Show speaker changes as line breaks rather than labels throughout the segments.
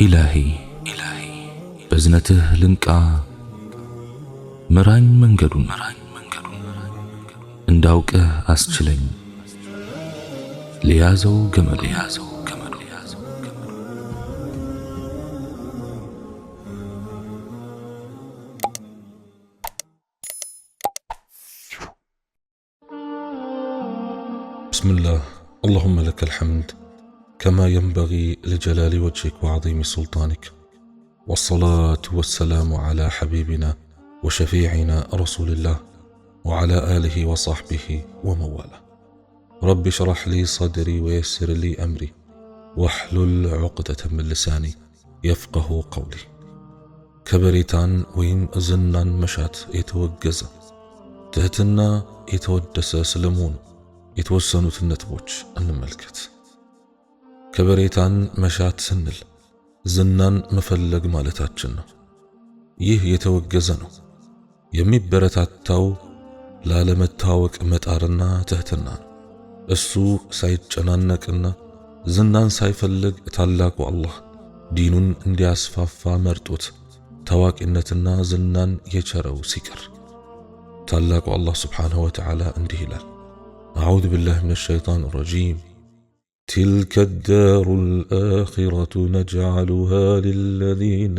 إلهي بزنته لنكا مران منجدون انداوك أسجلين ليازو جمل
بسم الله. اللهم لك الحمد كما ينبغي لجلال وجهك وعظيم سلطانك، والصلاة والسلام على حبيبنا وشفيعنا رسول الله وعلى آله وصحبه ومواله. رب اشرح لي صدري ويسر لي أمري واحلل عقدة من لساني يفقه قولي. كبريتان ويم زنان مشات يتوجز تهتنا يتودس سلمون የተወሰኑት ነጥቦች እንመልከት። ከበሬታን መሻት ስንል ዝናን መፈለግ ማለታችን ነው። ይህ የተወገዘ ነው። የሚበረታታው ላለመታወቅ መጣርና ትህትና ነው። እሱ ሳይጨናነቅና ዝናን ሳይፈልግ ታላቁ አላህ ዲኑን እንዲያስፋፋ መርጦት ታዋቂነትና ዝናን የቸረው ሲቀር ታላቁ አላህ ሱብሓነሁ ወተዓላ እንዲህ ይላል: أعوذ بالله من الشيطان الرجيم تلك الدار الآخرة نجعلها للذين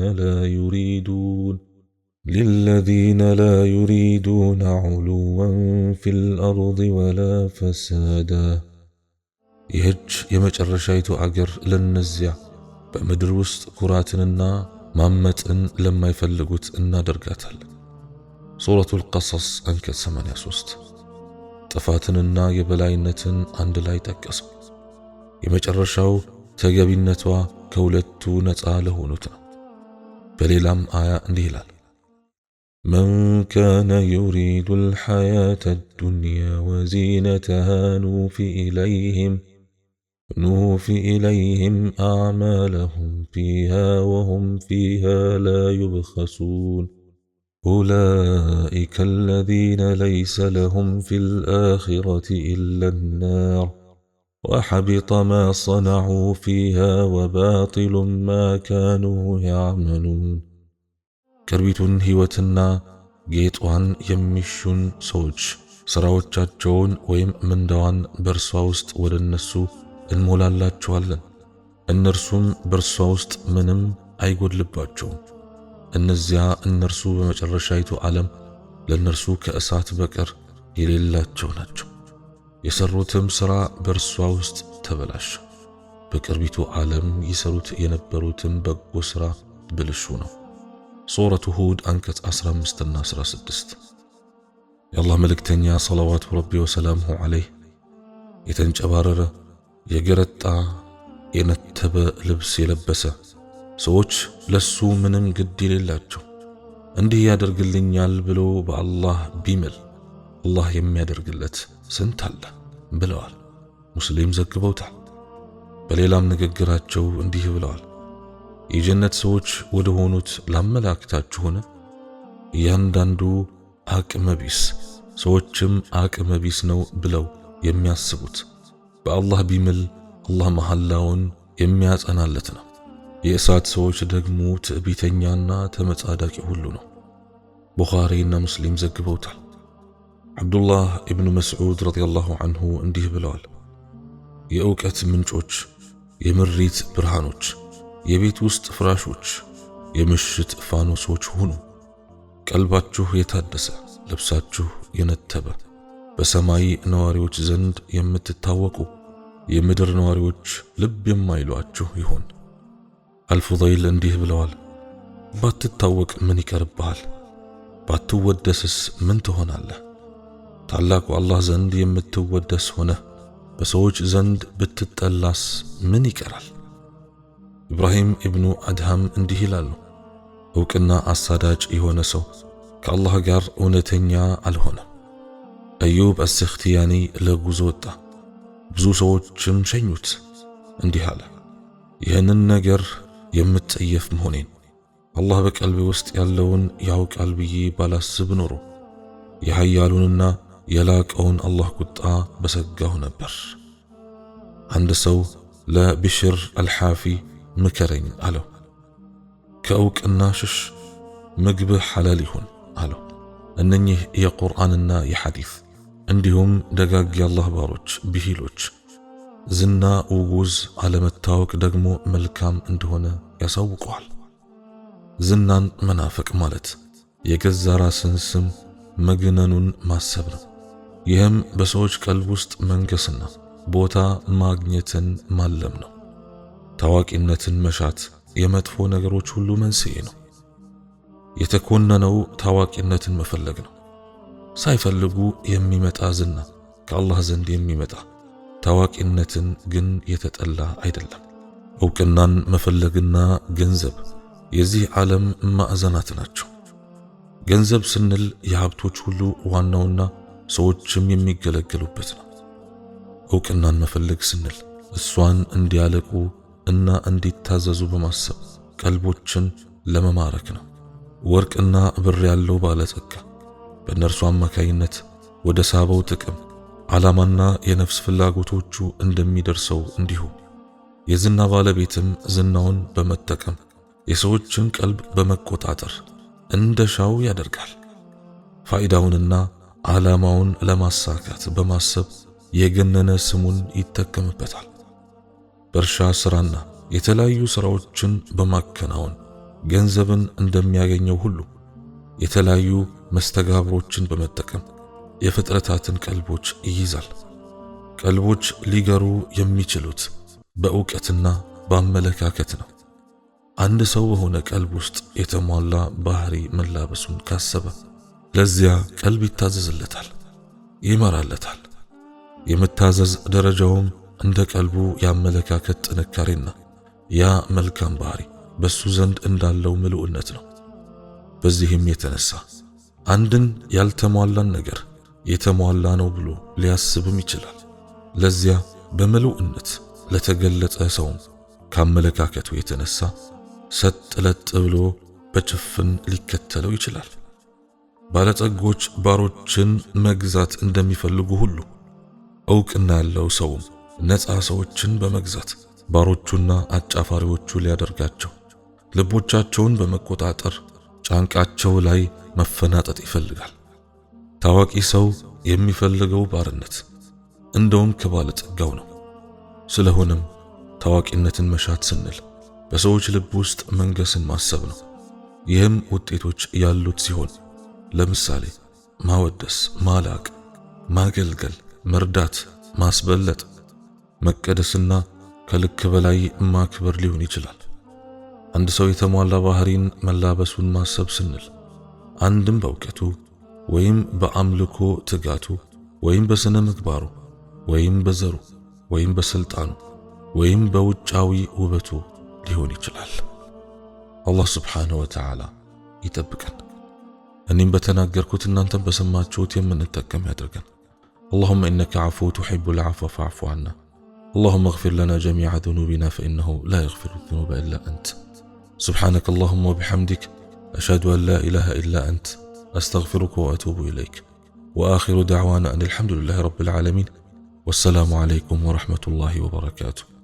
لا يريدون علوا في الأرض ولا فسادا. يهج يمجرشيت أجر للنزع بمدر وسط كراتنا مامتن لما يفلقوت إنا درقاتل. سورة القصص أنكت 83 ጥፋትንና የበላይነትን አንድ ላይ ጠቀሰው። የመጨረሻው ተገቢነቷ ከሁለቱ ነፃ ለሆኑት ነው። በሌላም አያ እንዲህ ይላል: من كان يريد الحياة الدنيا وزينتها نوفي إليهم أعمالهم فيها وهم فيها لا يبخسون أولئك الذين ليس لهم في الآخرة إلا النار وحبط ما صنعوا فيها وباطل ما كانوا يعملون. كربيتون هيوتنا جيتوان يمشون سوج سراوچاچون ويم مندوان برسواوست ودنسو المولالاتچوالن النرسوم برسواوست منم አይጎድልባቸውም። እነዚያ እነርሱ በመጨረሻይቱ ዓለም ለእነርሱ ከእሳት በቀር የሌላቸው ናቸው። የሰሩትም ሥራ በእርሷ ውስጥ ተበላሸ። በቅርቢቱ ዓለም ይሰሩት የነበሩትም በጎ ሥራ ብልሹ ነው። ሱረቱ ሁድ አንቀጽ 15 እና 16። የአላህ መልእክተኛ ሰለዋቱ ረቢ ወሰላሙሁ ዐለይህ የተንጨባረረ የገረጣ የነተበ ልብስ የለበሰ ሰዎች ለሱ ምንም ግድ የሌላቸው እንዲህ ያደርግልኛል ብሎ በአላህ ቢምል አላህ የሚያደርግለት ስንት አለ ብለዋል። ሙስሊም ዘግበውታል። በሌላም ንግግራቸው እንዲህ ብለዋል: የጀነት ሰዎች ወደ ሆኑት ላመላክታችሁን? እያንዳንዱ አቅመቢስ ሰዎችም አቅመቢስ ነው ብለው የሚያስቡት በአላህ ቢምል አላህ መሐላውን የሚያጸናለት ነው። የእሳት ሰዎች ደግሞ ትዕቢተኛና ተመጻዳቂ ሁሉ ነው። ቡኻሪና ሙስሊም ዘግበውታል። አብዱላህ ኢብኑ መስዑድ ረዲየላሁ ዐንሁ እንዲህ ብለዋል: የእውቀት ምንጮች፣ የምሪት ብርሃኖች፣ የቤት ውስጥ ፍራሾች፣ የምሽት ፋኖሶች ሁኑ። ቀልባችሁ የታደሰ ልብሳችሁ የነተበ በሰማይ ነዋሪዎች ዘንድ የምትታወቁ የምድር ነዋሪዎች ልብ የማይሏችሁ ይሁን። አልፉضይል እንዲህ ብለዋል: ባትታወቅ ምን ይቀርብሃል? ባትወደስስ ምን ትሆናለህ? ታላቁ አላህ ዘንድ የምትወደስ ሆነ በሰዎች ዘንድ ብትጠላስ ምን ይቀራል? ኢብራሂም ኢብኑ አድሃም እንዲህ ይላሉ: እውቅና አሳዳጭ የሆነ ሰው ከአላህ ጋር እውነተኛ አልሆነም። አዩብ አስኽቲያኒ ለጉዞ ወጣ። ብዙ ሰዎችም ሸኙት። እንዲህ አለ: ይህንን ነገር የምትጸየፍ መሆኔን አላህ በቀልቤ ውስጥ ያለውን ያውቃል ብዬ ባላስብ ኖሮ የኃያሉንና የላቀውን አላህ ቁጣ በሰጋሁ ነበር። አንድ ሰው ለቢሽር አልሓፊ ምከረኝ አለው። ከእውቅና ሽሽ፣ ምግብህ ሐላል ይሁን አለው። እነኚህ የቁርአንና የሐዲስ እንዲሁም ደጋግ የአላህ ባሮች ብሂሎች ዝና ውጉዝ አለመታወቅ ደግሞ መልካም እንደሆነ ያሳውቀዋል። ዝናን መናፈቅ ማለት የገዛ ራስን ስም መግነኑን ማሰብ ነው። ይህም በሰዎች ቀልብ ውስጥ መንገስና ቦታ ማግኘትን ማለም ነው። ታዋቂነትን መሻት የመጥፎ ነገሮች ሁሉ መንስኤ ነው። የተኮነነው ታዋቂነትን መፈለግ ነው። ሳይፈልጉ የሚመጣ ዝና ከአላህ ዘንድ የሚመጣ ታዋቂነትን ግን የተጠላ አይደለም። እውቅናን መፈለግና ገንዘብ የዚህ ዓለም ማዕዘናት ናቸው። ገንዘብ ስንል የሀብቶች ሁሉ ዋናውና ሰዎችም የሚገለገሉበት ነው። እውቅናን መፈለግ ስንል እሷን እንዲያለቁ እና እንዲታዘዙ በማሰብ ቀልቦችን ለመማረክ ነው። ወርቅና ብር ያለው ባለጸጋ በእነርሱ አማካይነት ወደ ሳበው ጥቅም፣ ዓላማና የነፍስ ፍላጎቶቹ እንደሚደርሰው እንዲሁ የዝና ባለቤትም ዝናውን በመጠቀም የሰዎችን ቀልብ በመቆጣጠር እንደሻው ያደርጋል። ፋይዳውንና ዓላማውን ለማሳካት በማሰብ የገነነ ስሙን ይጠቀምበታል። በእርሻ ሥራና የተለያዩ ሥራዎችን በማከናወን ገንዘብን እንደሚያገኘው ሁሉ የተለያዩ መስተጋብሮችን በመጠቀም የፍጥረታትን ቀልቦች ይይዛል። ቀልቦች ሊገሩ የሚችሉት በእውቀትና በአመለካከት ነው። አንድ ሰው በሆነ ቀልብ ውስጥ የተሟላ ባህሪ መላበሱን ካሰበ ለዚያ ቀልብ ይታዘዝለታል፣ ይመራለታል። የመታዘዝ ደረጃውም እንደ ቀልቡ የአመለካከት ጥንካሬና ያ መልካም ባህሪ በሱ ዘንድ እንዳለው ምሉዕነት ነው። በዚህም የተነሳ አንድን ያልተሟላን ነገር የተሟላ ነው ብሎ ሊያስብም ይችላል። ለዚያ በምሉዕነት ለተገለጸ ሰውም ከአመለካከቱ የተነሳ ሰጥ ለጥ ብሎ በጭፍን ሊከተለው ይችላል። ባለጸጎች ባሮችን መግዛት እንደሚፈልጉ ሁሉ እውቅና ያለው ሰውም ነፃ ሰዎችን በመግዛት ባሮቹና አጫፋሪዎቹ ሊያደርጋቸው ልቦቻቸውን በመቆጣጠር ጫንቃቸው ላይ መፈናጠጥ ይፈልጋል። ታዋቂ ሰው የሚፈልገው ባርነት እንደውም ከባለጸጋው ነው። ስለሆነም ታዋቂነትን መሻት ስንል በሰዎች ልብ ውስጥ መንገስን ማሰብ ነው። ይህም ውጤቶች ያሉት ሲሆን ለምሳሌ ማወደስ፣ ማላቅ፣ ማገልገል፣ መርዳት፣ ማስበለጥ፣ መቀደስና ከልክ በላይ ማክበር ሊሆን ይችላል። አንድ ሰው የተሟላ ባህሪን መላበሱን ማሰብ ስንል አንድም በእውቀቱ ወይም በአምልኮ ትጋቱ ወይም በስነ ምግባሩ ወይም በዘሩ ወይም በስልጣኑ ወይም በውጫዊ ውበቱ ሊሆን ይችላል። አላህ ስብሓነሁ ወተዓላ ይጠብቀን። እኔም በተናገርኩት እናንተም በሰማችሁት የምንጠቀም ያድርገን። اللهم إنك عفو تحب العفو فاعف عنا. اللهم اغفر لنا جميع ذنوبنا فإنه لا يغفر الذنوب إلا أنت. سبحانك اللهم وبحمدك أشهد أن لا إله إلا أنت أستغفرك وأتوب إليك. وآخر دعوانا أن الحمد لله رب العالمين والسلام عليكم ورحمة الله وبركاته.